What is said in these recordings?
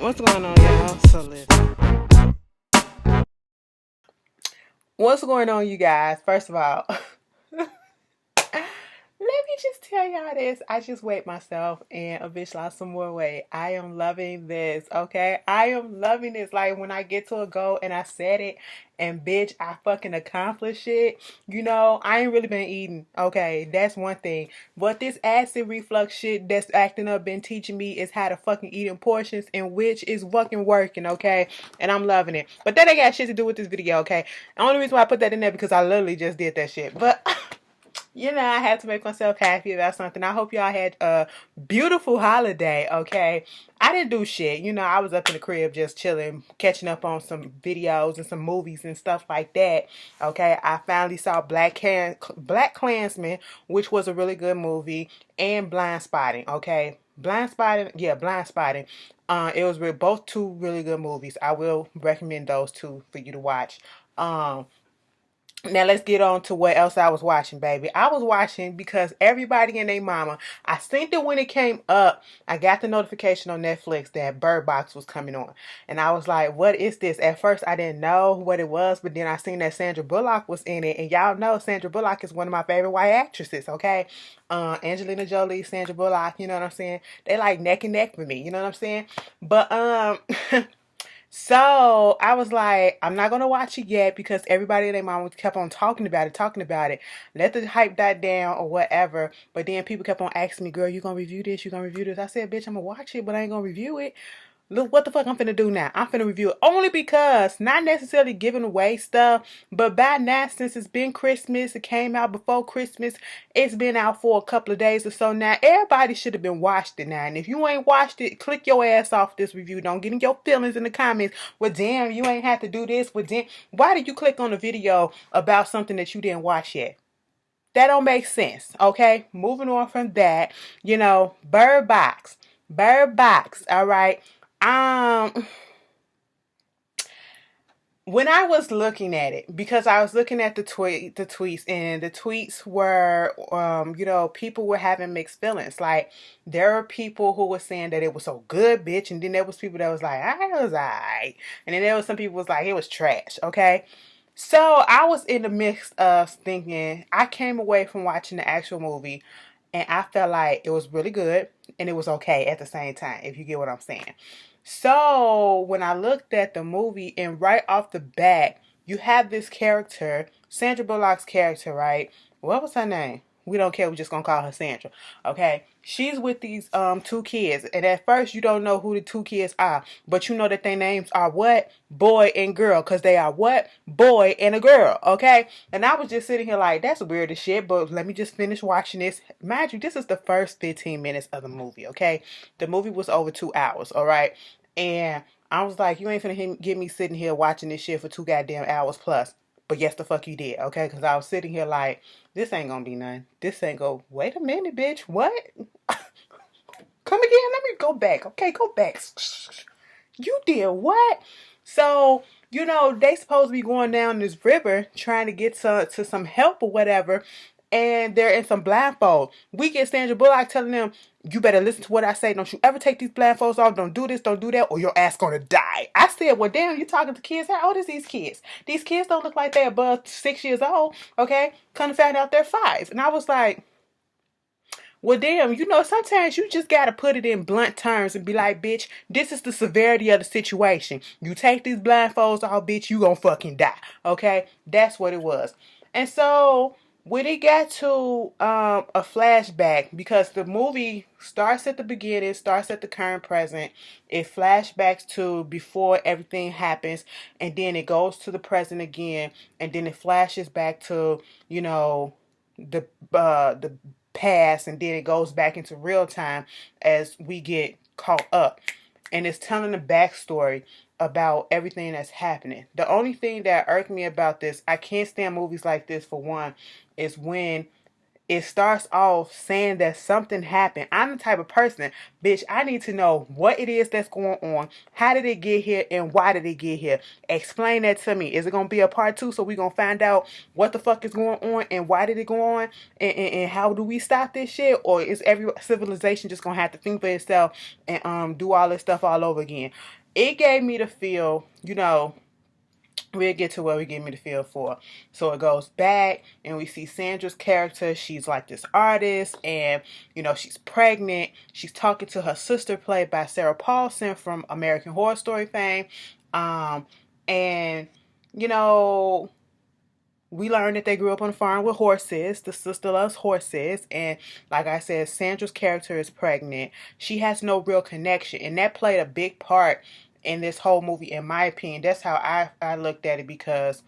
What's going on, y'all? So listen. What's going on, you guys? First of all, let me just tell y'all this. I just weighed myself and a bitch lost some more weight. I am loving this, okay? I am loving this. Like when I get to a goal and I set it and bitch, I fucking accomplish it. You know, I ain't really been eating, okay? That's one thing. But this acid reflux shit that's acting up been teaching me is how to fucking eat in portions and which is fucking working, okay? And I'm loving it. But that ain't got shit to do with this video, okay? The only reason why I put that in there because I literally just did that shit. But you know, I had to make myself happy about something. I hope y'all had a beautiful holiday, okay? I didn't do shit. You know, I was up in the crib just chilling, catching up on some videos and some movies and stuff like that, okay? I finally saw Black Klansman, which was a really good movie, and Blind Spotting, okay? Blind Spotting, yeah, Blind Spotting. It was both two really good movies. I will recommend those two for you to watch. Um, Now let's get on to what else I was watching, baby. I was watching because everybody and their mama. I seen it when it came up. I got the notification on Netflix that Bird Box was coming on, and I was like, "What is this?" At first, I didn't know what it was, but then I seen that Sandra Bullock was in it, and y'all know Sandra Bullock is one of my favorite white actresses. Okay, Angelina Jolie, Sandra Bullock. You know what I'm saying? They like neck and neck for me. You know what I'm saying? But So I was like, I'm not gonna watch it yet because everybody and their mom kept on talking about it, talking about it. Let the hype die down or whatever. But then people kept on asking me, girl, you gonna review this? You gonna review this? I said, bitch, I'm gonna watch it, but I ain't gonna review it. Look, what the fuck I'm finna do now? I'm finna review it only because, not necessarily giving away stuff, but by now, since it's been Christmas, it came out before Christmas, it's been out for a couple of days or so now. Everybody should have been watched it now. And if you ain't watched it, click your ass off this review. Don't get in your feelings in the comments. Well, damn, you ain't have to do this. Well, damn, why did you click on a video about something that you didn't watch yet? That don't make sense, okay? Moving on from that, you know, Bird Box. Bird Box, all right? Um, when I was looking at it, because I was looking at the tweets, and the tweets were, you know, people were having mixed feelings. Like there are people who were saying that it was so good, bitch, and then there was people that was like, I was alright, and then there was some people was like, it was trash. Okay, so I was in the midst of thinking. I came away from watching the actual movie, and I felt like it was really good and it was okay at the same time. If you get what I'm saying. So when I looked at the movie and right off the bat, you have this character, Sandra Bullock's character, right? What was her name? We don't care. We're just gonna call her Sandra. Okay. She's with these two kids, and at first you don't know who the two kids are, but you know that their names are what? Boy and girl, because they are what? Boy and a girl. Okay. And I was just sitting here like, that's weird as shit, but let me just finish watching this. Mind you, this is the first 15 minutes of the movie. Okay. The movie was over 2 hours. All right. And I was like, you ain't finna get me sitting here watching this shit for 2 goddamn hours plus. But yes, the fuck you did, okay? Because I was sitting here like, this ain't gonna be none. This ain't go, wait a minute, bitch. What? Come again? Let me go back. Okay, go back. You did what? So, you know, they supposed to be going down this river trying to get to some help or whatever. And they're in some blindfold. We get Sandra Bullock telling them, you better listen to what I say. Don't you ever take these blindfolds off. Don't do this, don't do that, or your ass gonna die. I said, well, damn, you talking to kids? How old is these kids? These kids don't look like they're above 6 years old, okay? Come to find out they're 5. And I was like, well, damn, you know, sometimes you just gotta put it in blunt terms and be like, bitch, this is the severity of the situation. You take these blindfolds off, bitch, you gonna fucking die. Okay? That's what it was. And so when it got to a flashback, because the movie starts at the beginning, starts at the current present, it flashbacks to before everything happens, and then it goes to the present again, and then it flashes back to, you know, the past, and then it goes back into real time as we get caught up, and it's telling the backstory about everything that's happening. The only thing that irked me about this, I can't stand movies like this, for one, is when it starts off saying that something happened. I'm the type of person, bitch, I need to know what it is that's going on. How did it get here and why did it get here? Explain that to me. Is it going to be a part 2 so we going to find out what the fuck is going on and why did it go on and how do we stop this shit? Or is every civilization just going to have to think for itself and do all this stuff all over again? It gave me the feel, we'll get to what we give me the feel for. So it goes back and we see Sandra's character. She's like this artist and, she's pregnant. She's talking to her sister played by Sarah Paulson from American Horror Story fame. And, we learned that they grew up on a farm with horses. The sister loves horses. And like I said, Sandra's character is pregnant. She has no real connection. And that played a big part in this whole movie, in my opinion. That's how I looked at it because,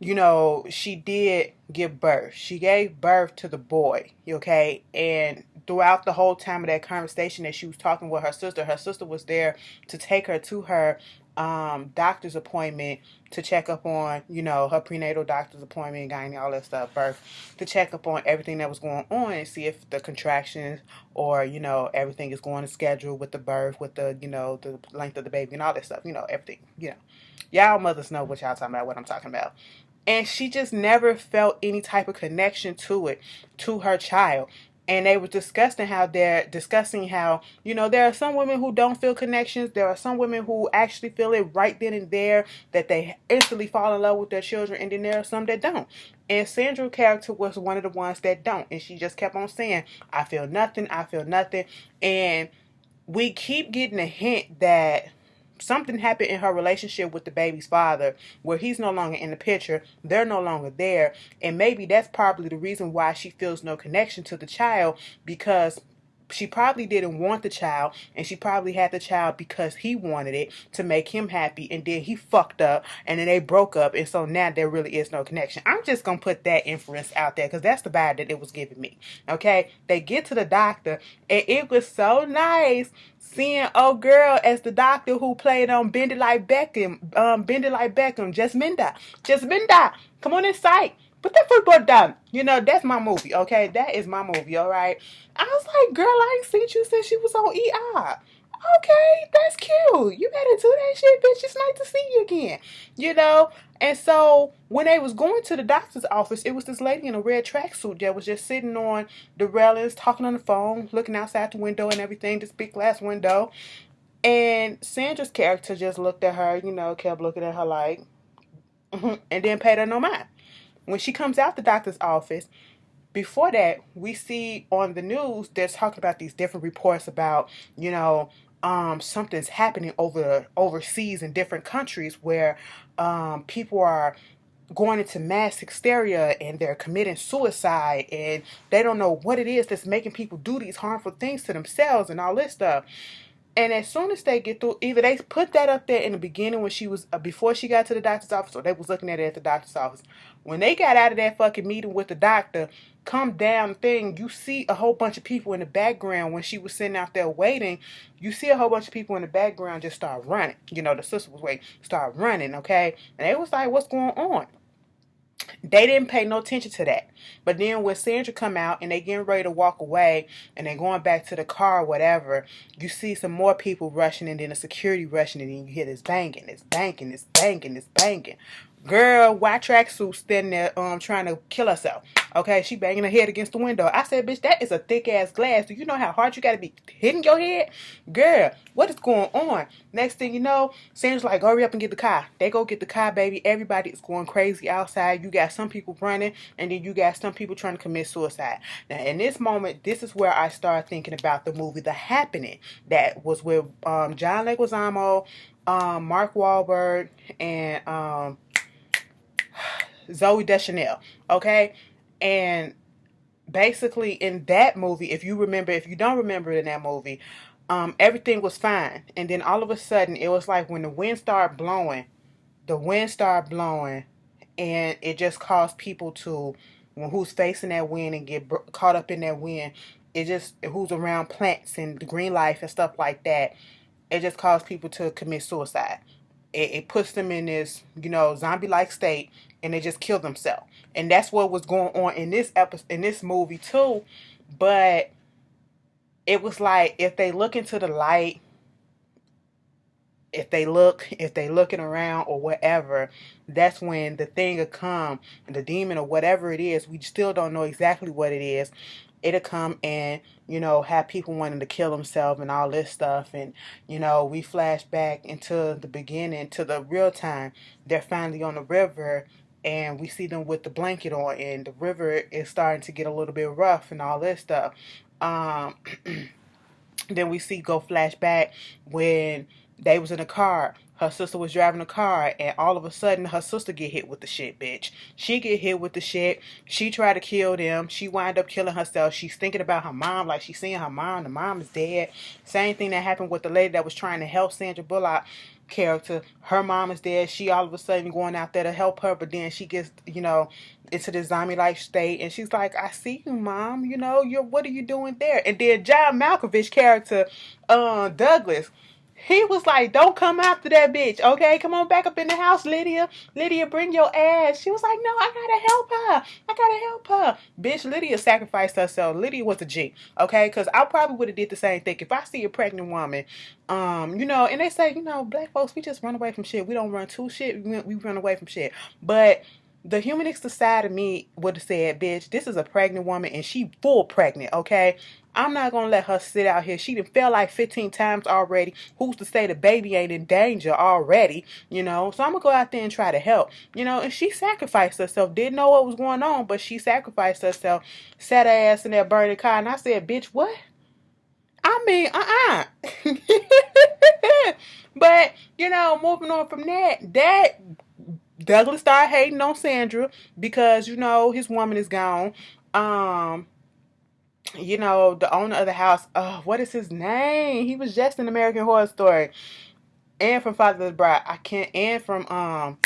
she did give birth. She gave birth to the boy, okay? And throughout the whole time of that conversation that she was talking with her sister was there to take her to her doctor's appointment to check up on, her prenatal doctor's appointment, gynae, all that stuff, birth, to check up on everything that was going on and see if the contractions or, everything is going to schedule with the birth, with the, the length of the baby and all that stuff, everything, Y'all mothers know what y'all talking about, what I'm talking about. And she just never felt any type of connection to it, to her child. And they were discussing how, there are some women who don't feel connections. There are some women who actually feel it right then and there, that they instantly fall in love with their children. And then there are some that don't. And Sandra's character was one of the ones that don't. And she just kept on saying, I feel nothing. I feel nothing. And we keep getting a hint that something happened in her relationship with the baby's father where he's no longer in the picture, they're no longer there, and maybe that's probably the reason why she feels no connection to the child, because she probably didn't want the child, and she probably had the child because he wanted it to make him happy, and then he fucked up, and then they broke up, and so now there really is no connection. I'm just gonna put that inference out there because that's the vibe that it was giving me. Okay, they get to the doctor, and it was so nice seeing old girl as the doctor who played on Bend It Like Beckham, Jasminda, come on inside. Put that football down. That's my movie, okay? That is my movie, all right? I was like, girl, I ain't seen you since she was on ER. Okay, that's cute. You better do that shit, bitch. It's nice to see you again, And so when they was going to the doctor's office, it was this lady in a red tracksuit that was just sitting on the railings, talking on the phone, looking outside the window and everything, this big glass window. And Sandra's character just looked at her, kept looking at her like, and then paid her no mind. When she comes out the doctor's office, before that, we see on the news, they're talking about these different reports about, something's happening overseas in different countries where people are going into mass hysteria and they're committing suicide and they don't know what it is that's making people do these harmful things to themselves and all this stuff. And as soon as they get through, either they put that up there in the beginning when she was, before she got to the doctor's office, or they was looking at it at the doctor's office. When they got out of that fucking meeting with the doctor, come down thing, you see a whole bunch of people in the background when she was sitting out there waiting. You see a whole bunch of people in the background just start running. The sister was waiting, start running, okay? And they was like, what's going on? They didn't pay no attention to that. But then when Sandra come out and they getting ready to walk away and they going back to the car or whatever, you see some more people rushing and then the security rushing and then you hear this banging, this banging, this banging, this banging. Girl, white tracksuit standing there trying to kill herself. Okay, she banging her head against the window. I said, bitch, that is a thick ass glass. Do you know how hard you gotta be hitting your head? Girl, what is going on? Next thing you know, Sandra's like, hurry up and get the car. They go get the car, baby. Everybody is going crazy outside. You got some people running, and then you got some people trying to commit suicide. Now, in this moment, this is where I start thinking about the movie The Happening. That was with John Leguizamo, Mark Wahlberg, and Zooey Deschanel, okay? And basically in that movie, if you don't remember in that movie, everything was fine. And then all of a sudden, it was like when the wind started blowing, and it just caused people to, who's facing that wind and get caught up in that wind, who's around plants and the green life and stuff like that, it just caused people to commit suicide. It puts them in this, zombie-like state, and they just killed themselves. And that's what was going on in this episode, in this movie too. But it was like, if they look into the light, if they looking around or whatever, that's when the thing will come, the demon or whatever it is, we still don't know exactly what it is. It'll come and, have people wanting to kill themselves and all this stuff. And, we flash back into the beginning, to the real time. They're finally on the river, and we see them with the blanket on, and the river is starting to get a little bit rough and all this stuff. Um, then we see go flashback when they was in a car. Her sister was driving a car, and all of a sudden her sister get hit with the shit, bitch. She get hit with the shit. She tried to kill them. She wind up killing herself. She's thinking about her mom, like she's seeing her mom. The mom is dead. Same thing that happened with the lady that was trying to help Sandra Bullock character. Her mom is dead. She all of a sudden going out there to help her, but then she gets, into the zombie-like state, and she's like, "I see you, mom. What are you doing there?" And then John Malkovich character, Douglas, he was like, "Don't come after that bitch, okay? Come on back up in the house, Lydia. Lydia, bring your ass." She was like, "No, I gotta help her. I gotta help her." Bitch, Lydia sacrificed herself. Lydia was a G, okay? Because I probably would have did the same thing. If I see a pregnant woman, and they say, black folks, we just run away from shit. We don't run to shit. We run away from shit. But the humanistic side of me would have said, "Bitch, this is a pregnant woman and she full pregnant, okay? I'm not going to let her sit out here. She done fell like 15 times already. Who's to say the baby ain't in danger already, So I'm going to go out there and try to help, And she sacrificed herself. Didn't know what was going on, but she sacrificed herself. Sat her ass in that burning car. And I said, "Bitch, what?" I mean, But, moving on from that Douglas started hating on Sandra because, his woman is gone. The owner of the house, what is his name? He was just in American Horror Story. And from Father of the Bride. And from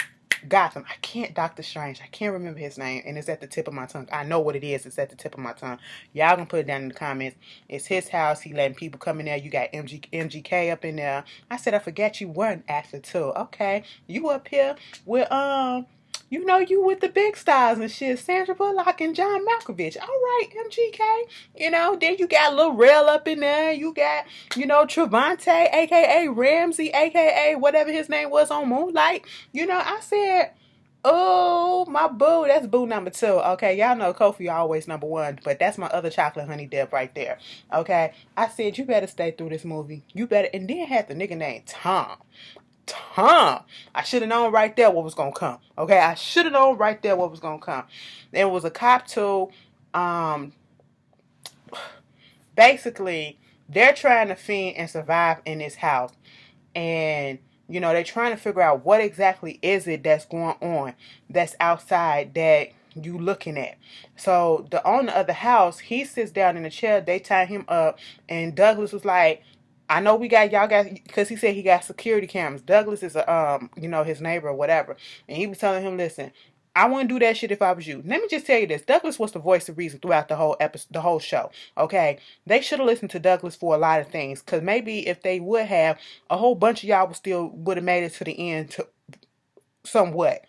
Gotham. I can't, Doctor Strange. I can't remember his name. And it's at the tip of my tongue. I know what it is. It's at the tip of my tongue. Y'all can put it down in the comments. It's his house. He letting people come in there. You got MGK up in there. I said, I forgot you were an actor too. Okay. You up here with, you with the big stars and shit. Sandra Bullock and John Malkovich. All right, MGK. Then you got Lil Rel up in there. You got, Trevante, a.k.a. Ramsey, a.k.a. whatever his name was on Moonlight. I said, oh, my boo. That's boo number 2. Okay, y'all know Kofi always number 1, but that's my other chocolate honey dip right there. Okay, I said, you better stay through this movie. You better. And then had the nigga named Tom. I should have known right there what was gonna come. Okay, I should have known right there what was gonna come. There was a cop too. Basically, they're trying to fend and survive in this house, and they're trying to figure out what exactly is it that's going on, that's outside that you looking at. So the owner of the house, he sits down in a chair. They tie him up, and Douglas was like, "I know y'all got," because he said he got security cameras. Douglas is his neighbor or whatever, and he was telling him, "Listen, I wouldn't do that shit if I was you." Let me just tell you this: Douglas was the voice of reason throughout the whole episode, the whole show. Okay, they should have listened to Douglas for a lot of things, because maybe if they would have, a whole bunch of y'all would have made it to the end to somewhat,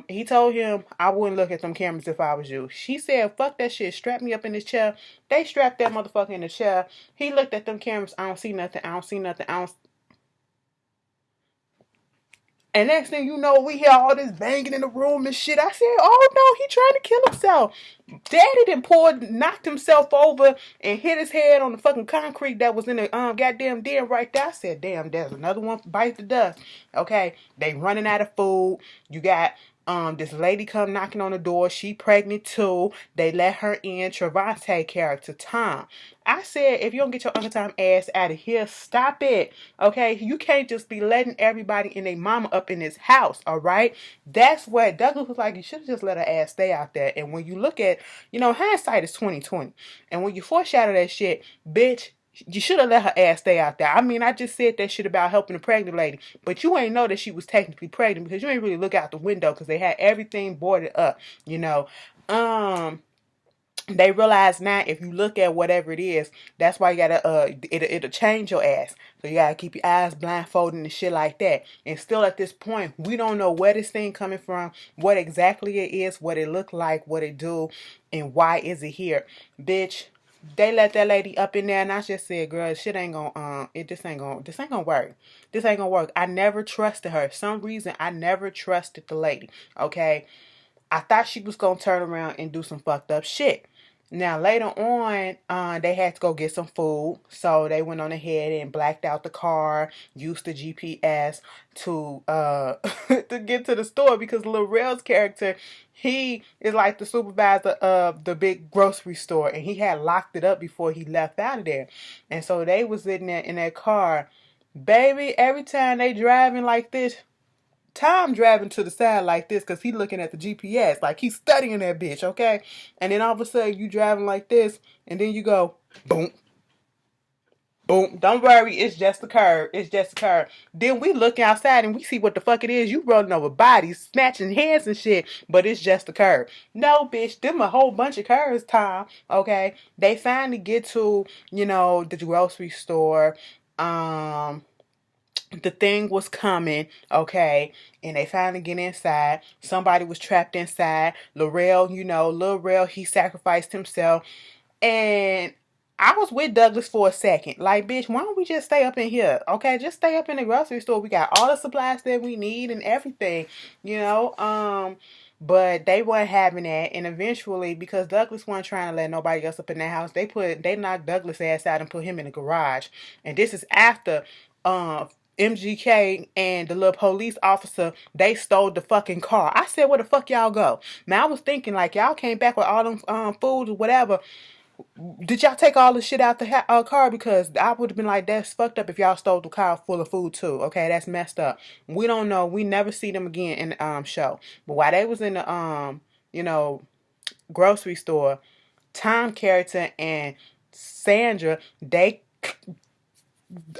He told him, "I wouldn't look at them cameras if I was you." She said, "Fuck that shit. Strap me up in this chair." They strapped that motherfucker in the chair. He looked at them cameras. "I don't see nothing. I don't see nothing. And next thing you know, we hear all this banging in the room and shit. I said, "Oh no, he trying to kill himself." Daddy knocked himself over and hit his head on the fucking concrete that was in the goddamn den right there. I said, "Damn, there's another one bite the dust." Okay, they running out of food. You got this lady come knocking on the door. She pregnant too. They let her in. Trevante character Tom. I said, if you don't get your Uncle Tom ass out of here, stop it. Okay, you can't just be letting everybody and their mama up in this house. All right, that's what Douglas was like. You should have just let her ass stay out there. And when you look at, hindsight is 2020. And when you foreshadow that shit, bitch, you should have let her ass stay out there. I mean, I just said that shit about helping the pregnant lady, but you ain't know that she was technically pregnant because you ain't really look out the window because they had everything boarded up, They realize now if you look at whatever it is, that's why you gotta it'll change your ass. So you gotta keep your eyes blindfolded and shit like that. And still at this point, we don't know where this thing coming from, what exactly it is, what it look like, what it do, and why is it here. Bitch, they let that lady up in there and I just said, girl, shit ain't gonna this ain't gonna work. This ain't gonna work. I never trusted her. For some reason I never trusted the lady. Okay. I thought she was gonna turn around and do some fucked up shit. Now later on, they had to go get some food, so they went on ahead and blacked out the car, used the GPS to to get to the store because Lil Rel's character, he is like the supervisor of the big grocery store, and he had locked it up before he left out of there, and so they was in there in that car, baby. Every time they driving like this. Tom driving to the side like this because he looking at the GPS, like he's studying that bitch, okay? And then all of a sudden you driving like this, and then you go, boom, boom. Don't worry, it's just a curve. It's just a curve. Then we look outside and we see what the fuck it is. You rolling over bodies, snatching hands and shit, but it's just a curve. No, bitch, them a whole bunch of curves, Tom, okay? They finally get to, the grocery store. The thing was coming, okay, and they finally get inside. Somebody was trapped inside. Lil Rel, he sacrificed himself. And I was with Douglas for a second. Like, bitch, why don't we just stay up in here? Okay, just stay up in the grocery store. We got all the supplies that we need and everything, you know. But they weren't having that, and eventually, because Douglas wasn't trying to let nobody else up in that house, they knocked Douglas' ass out and put him in the garage. And this is after MGK and the little police officer, they stole the fucking car. I said, where the fuck y'all go? Now I was thinking like y'all came back with all them foods or whatever. Did y'all take all the shit out the car? Because I would have been like, that's fucked up if y'all stole the car full of food too. Okay, that's messed up. We don't know. We never see them again in the show. But while they was in the grocery store, Tom character and Sandra,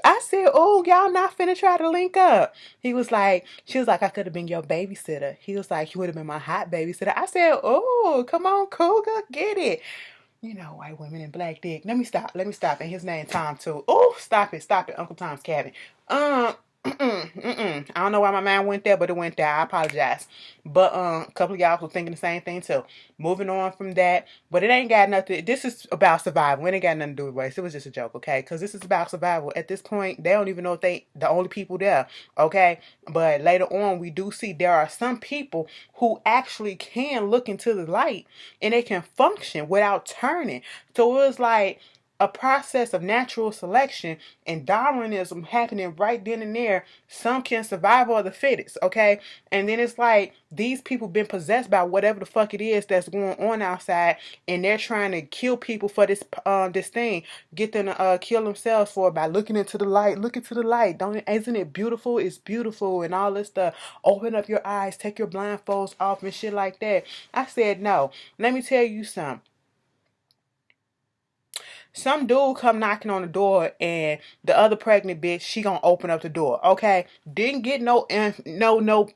I said, oh, y'all not finna try to link up. She was like, I could have been your babysitter. He was like, you would have been my hot babysitter. I said, oh, come on, Cougar, get it. White women and black dick. Let me stop. And his name Tom too. Oh, stop it. Uncle Tom's cabin. I don't know why my mind went there, but it went there. I apologize. But a couple of y'all were thinking the same thing too. Moving on from that, but it ain't got nothing. This is about survival. It ain't got nothing to do with race. It was just a joke, okay? Because this is about survival. At this point, they don't even know if they the only people there, okay? But later on, we do see there are some people who actually can look into the light and they can function without turning. So it was like a process of natural selection and Darwinism happening right then and there. Some can survival of the fittest, okay? And then it's like these people been possessed by whatever the fuck it is that's going on outside, and they're trying to kill people for this thing, get them to kill themselves for it by looking into the light. Look into the light, isn't it beautiful? It's beautiful and all this stuff. Open up your eyes, take your blindfolds off and shit like that. I said no. Let me tell you something. Some dude come knocking on the door and the other pregnant bitch, she gonna open up the door, okay? Didn't get no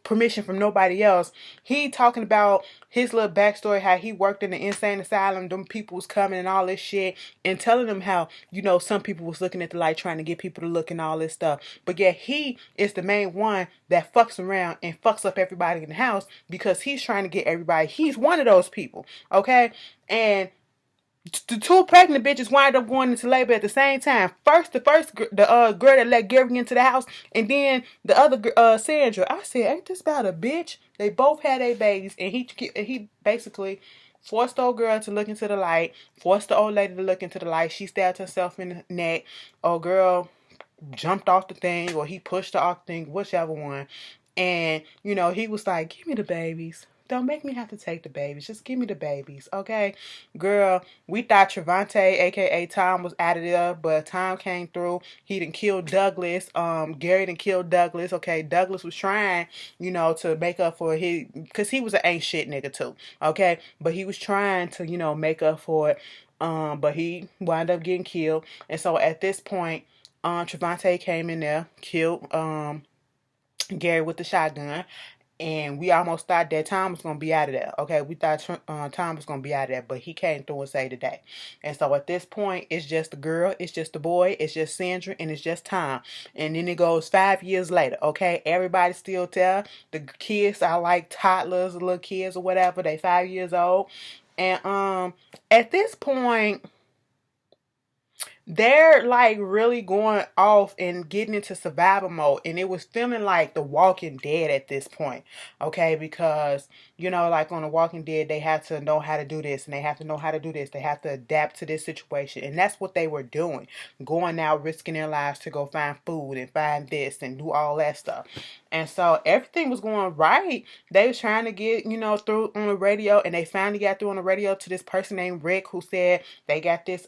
permission from nobody else. He talking about his little backstory, how he worked in the insane asylum, them people was coming and all this shit, and telling them how, some people was looking at the light trying to get people to look and all this stuff. But yet he is the main one that fucks around and fucks up everybody in the house because he's trying to get everybody. He's one of those people, okay? And the two pregnant bitches wind up going into labor at the same time. The girl that let Gary into the house, and then the other Sandra. I said, ain't this about a bitch? They both had their babies, and he basically forced the old girl to look into the light, forced the old lady to look into the light. She stabbed herself in the neck. Old girl jumped off the thing, or he pushed her off the thing, whichever one. And, he was like, give me the babies. Don't make me have to take the babies. Just give me the babies, okay? Girl, we thought Trevante, a.k.a. Tom, was out of there, but Tom came through. He done killed Douglas. Gary done killed Douglas, okay? Douglas was trying, to make up for because he was an ain't shit nigga too, okay? But he was trying to, make up for it. But he wound up getting killed. And so at this point, Trevante came in there, killed Gary with the shotgun. And we almost thought that Tom was gonna be out of there. Okay, we thought Tom was gonna be out of there, but he came through and saved the day. And so at this point, it's just the girl, it's just the boy, it's just Sandra, and it's just Tom. And then it goes 5 years later. Okay, everybody still tell the kids are like toddlers, little kids or whatever. They 5 years old, and at this point they're like really going off and getting into survival mode, and it was feeling like The Walking Dead at this point. Okay, because like on The Walking Dead, they have to know how to do this and they have to know how to do this, they have to adapt to this situation, and that's what they were doing, going out risking their lives to go find food and find this and do all that stuff. And so everything was going right. They was trying to get through on the radio, and they finally got through on the radio to this person named Rick, who said they got this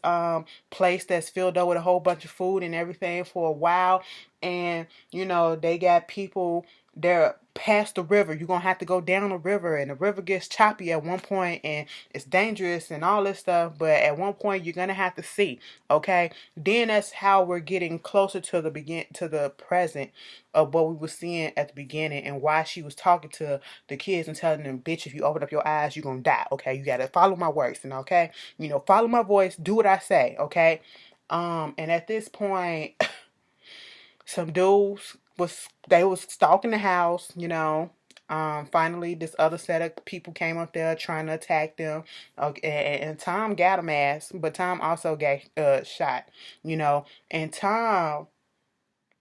place that's filled up with a whole bunch of food and everything for a while. And they got people there past the river. You're gonna have to go down the river, and the river gets choppy at one point, and it's dangerous and all this stuff, but at one point you're gonna have to see. Okay, then that's how we're getting closer to the present of what we were seeing at the beginning, and why she was talking to the kids and telling them, bitch, if you open up your eyes, you're gonna die. Okay, you gotta follow my words, and okay, follow my voice, do what I say. Okay. And at this point, some dudes was stalking the house. Finally, this other set of people came up there trying to attack them. Okay, and Tom got him ass, but Tom also got shot. And Tom,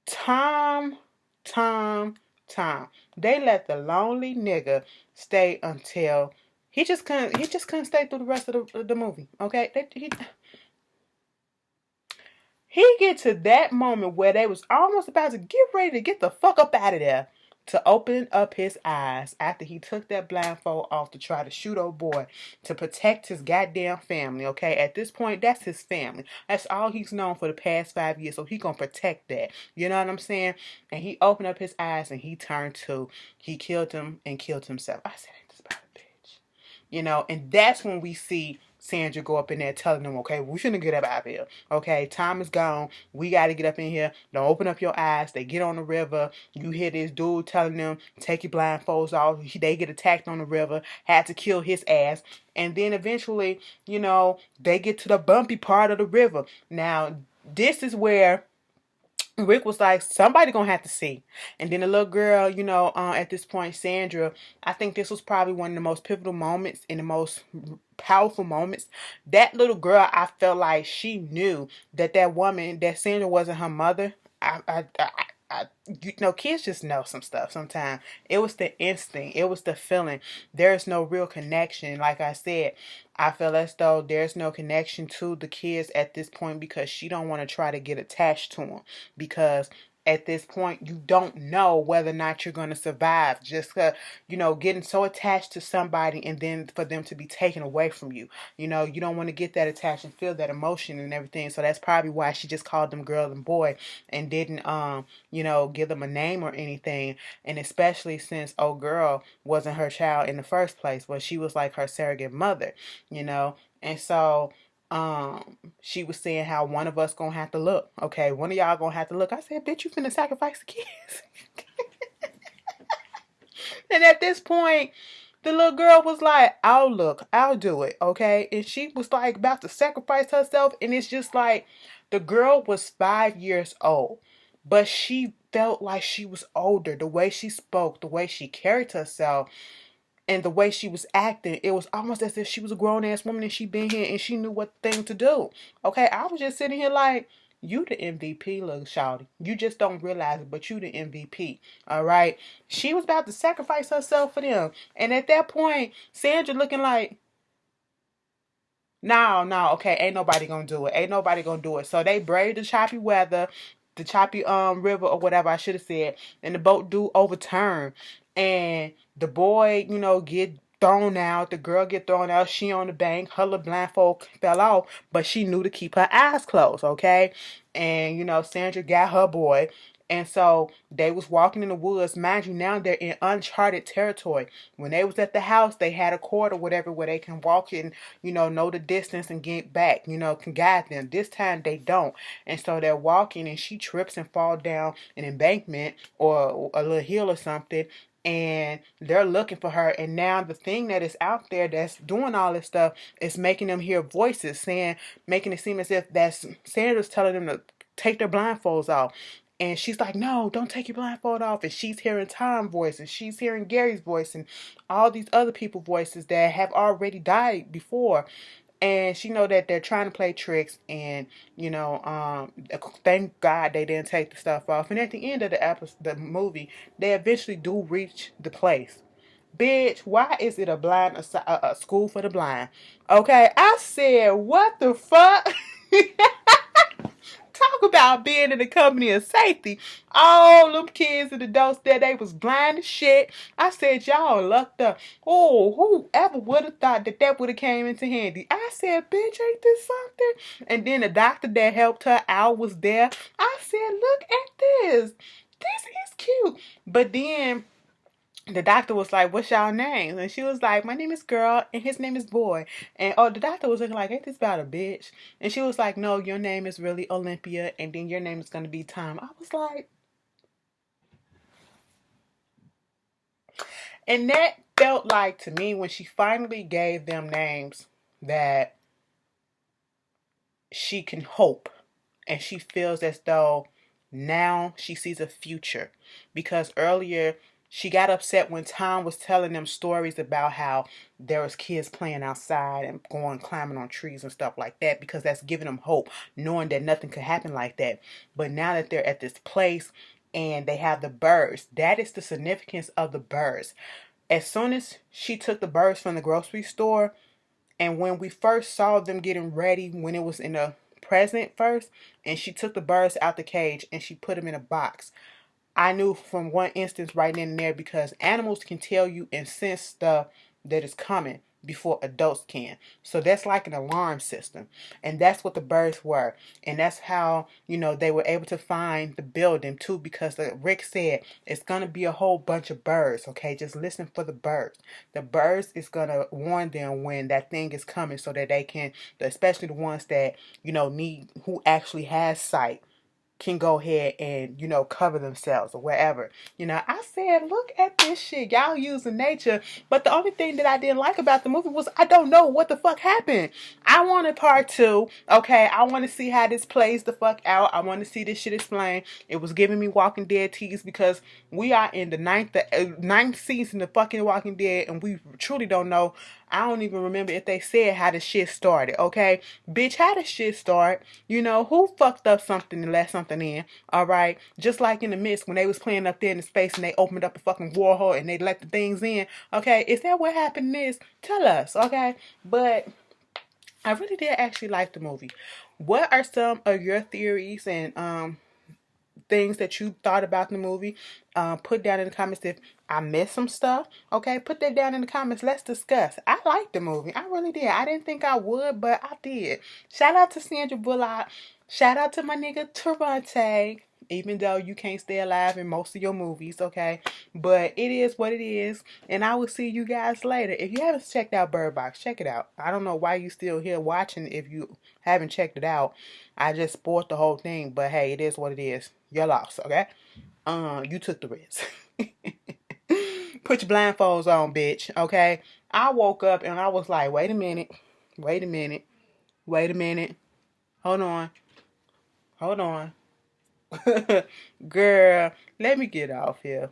Tom, Tom. They let the lonely nigga stay until he just couldn't. He just couldn't stay through the rest of the movie. Okay, he get to that moment where they was almost about to get ready to get the fuck up out of there, to open up his eyes after he took that blindfold off to try to shoot old boy to protect his goddamn family. Okay, at this point, that's his family. That's all he's known for the past 5 years, so he gonna protect that. You know what I'm saying? And he opened up his eyes and he turned to, he killed him and killed himself. I said, ain't this about a bitch? And that's when we see Sandra go up in there telling them, okay, we shouldn't get up out of here. Okay, time is gone. We got to get up in here. Don't open up your eyes. They get on the river. You hear this dude telling them, take your blindfolds off. They get attacked on the river. Had to kill his ass. And then eventually, they get to the bumpy part of the river. Now, this is where Rick was like, somebody gonna have to see. And then the little girl, at this point, Sandra, I think this was probably one of the most pivotal moments and the most powerful moments. That little girl, I felt like she knew that woman, that Sandra wasn't her mother. Kids just know some stuff sometimes. It was the instinct. It was the feeling. There's no real connection. Like I said, I feel as though there's no connection to the kids at this point, because she don't want to try to get attached to them, because at this point you don't know whether or not you're going to survive, just getting so attached to somebody and then for them to be taken away from you. You don't want to get that attached and feel that emotion and everything. So that's probably why she just called them girl and boy and didn't give them a name or anything. And especially since old girl wasn't her child in the first place, but she was like her surrogate mother. And so she was saying how one of us gonna have to look. Okay, one of y'all gonna have to look. I said, bitch, you finna sacrifice the kids. And at this point, the little girl was like, I'll look, I'll do it. Okay, and she was like about to sacrifice herself. And it's just like, the girl was 5 years old, but she felt like she was older. The way she spoke, the way she carried herself, and the way she was acting, it was almost as if she was a grown-ass woman and she been here and she knew what thing to do. Okay, I was just sitting here like, you the MVP, little shawty. You just don't realize it, but you the MVP. All right? She was about to sacrifice herself for them. And at that point, Sandra looking like, no, okay, ain't nobody gonna do it. Ain't nobody gonna do it. So they braved the choppy weather, the choppy river or whatever I should have said, and the boat do overturn. And the boy, get thrown out. The girl get thrown out. She on the bank. Her little blindfold fell off, but she knew to keep her eyes closed, okay? And, Sandra got her boy. And so they was walking in the woods. Mind you, now they're in uncharted territory. When they was at the house, they had a cord or whatever where they can walk and, know the distance and get back, can guide them. This time they don't. And so they're walking and she trips and fall down an embankment or a little hill or something. and they're looking for her. And now the thing that is out there that's doing all this stuff is making them hear voices saying, making it seem as if that's Sandra's telling them to take their blindfolds off. And she's like, no, don't take your blindfold off. And she's hearing Tom's voice, and she's hearing Gary's voice, and all these other people's voices that have already died before. And she know that they're trying to play tricks, and thank God they didn't take the stuff off. And at the end of the movie, they eventually do reach the place. Bitch, why is it a school for the blind? Okay, I said, what the fuck? Talk about being in the company of safety. All them kids and adults there, they was blind as shit. I said, y'all lucked up. Oh, whoever would have thought that that would have came into handy? I said, bitch, ain't this something? And then the doctor that helped her out was there. I said, look at this. This is cute. But then the doctor was like, what's y'all names? And she was like, my name is Girl and his name is Boy. And the doctor was looking like, ain't this about a bitch? And she was like, no, your name is really Olympia, and then your name is going to be Tom. I was like, and that felt like to me when she finally gave them names that she can hope, and she feels as though now she sees a future. Because earlier she got upset when Tom was telling them stories about how there was kids playing outside and going climbing on trees and stuff like that, because that's giving them hope, knowing that nothing could happen like that. But now that they're at this place and they have the birds, that is the significance of the birds. As soon as she took the birds from the grocery store, and when we first saw them getting ready, when it was in the present first, and she took the birds out the cage and she put them in a box, I knew from one instance right in there, because animals can tell you and sense stuff that is coming before adults can. So that's like an alarm system. And that's what the birds were. And that's how, they were able to find the building too, because Rick said it's going to be a whole bunch of birds. Okay, just listen for the birds. The birds is going to warn them when that thing is coming, so that they can, especially the ones that, who actually has sight, can go ahead and, cover themselves or wherever. I said, look at this shit. Y'all using nature. But the only thing that I didn't like about the movie was I don't know what the fuck happened. I wanted part two. Okay, I want to see how this plays the fuck out. I want to see this shit explained. It was giving me Walking Dead tease, because we are in the ninth season of fucking Walking Dead, and we truly don't know. I don't even remember if they said how the shit started, okay? Bitch, how the shit start? Who fucked up something and let something in, alright? Just like in The Mist, when they was playing up there in the space and they opened up a fucking warhole and they let the things in, okay? Is that what happened in this? Tell us, okay? But I really did actually like the movie. What are some of your theories and things that you thought about the movie? Put down in the comments if I missed some stuff. Okay, put that down in the comments. Let's discuss. I liked the movie. I really did. I didn't think I would, but I did. Shout out to Sandra Bullock. Shout out to my nigga Toronte. Even though you can't stay alive in most of your movies, okay? But it is what it is. And I will see you guys later. If you haven't checked out Bird Box, check it out. I don't know why you still here watching if you haven't checked it out. I just spoiled the whole thing. But hey, it is what it is. You're lost, okay? You took the risk. Put your blindfolds on, bitch, okay? I woke up and I was like, wait a minute. Wait a minute. Wait a minute. Hold on. Hold on. Girl, let me get off here.